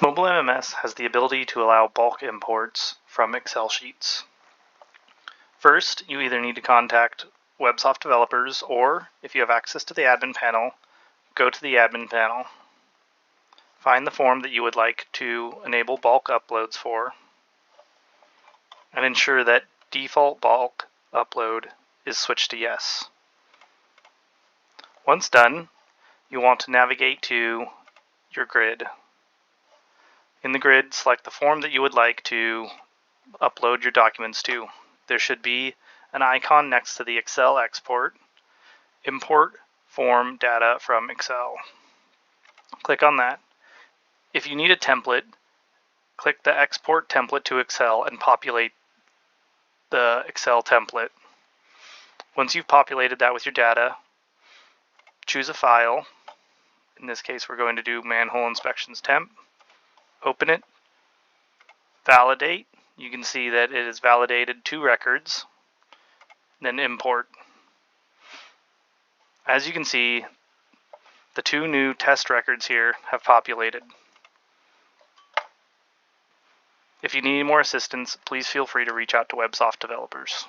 Mobile MMS has the ability to allow bulk imports from Excel sheets. First, you either need to contact WebSoft developers, or if you have access to the admin panel, go to the admin panel. Find the form that you would like to enable bulk uploads for, and ensure that default bulk upload is switched to yes. Once done, you want to navigate to your grid. In the grid, select the form that you would like to upload your documents to. There should be an icon next to the Excel export, import form data from Excel. Click on that. If you need a template, click the export template to Excel and populate the Excel template. Once you've populated that with your data, choose a file. In this case, we're going to do manhole inspections temp. Open it, validate. You can see that it is validated 2 records, then import. As you can see, the 2 new test records here have populated. If you need more assistance, please feel free to reach out to WebSoft developers.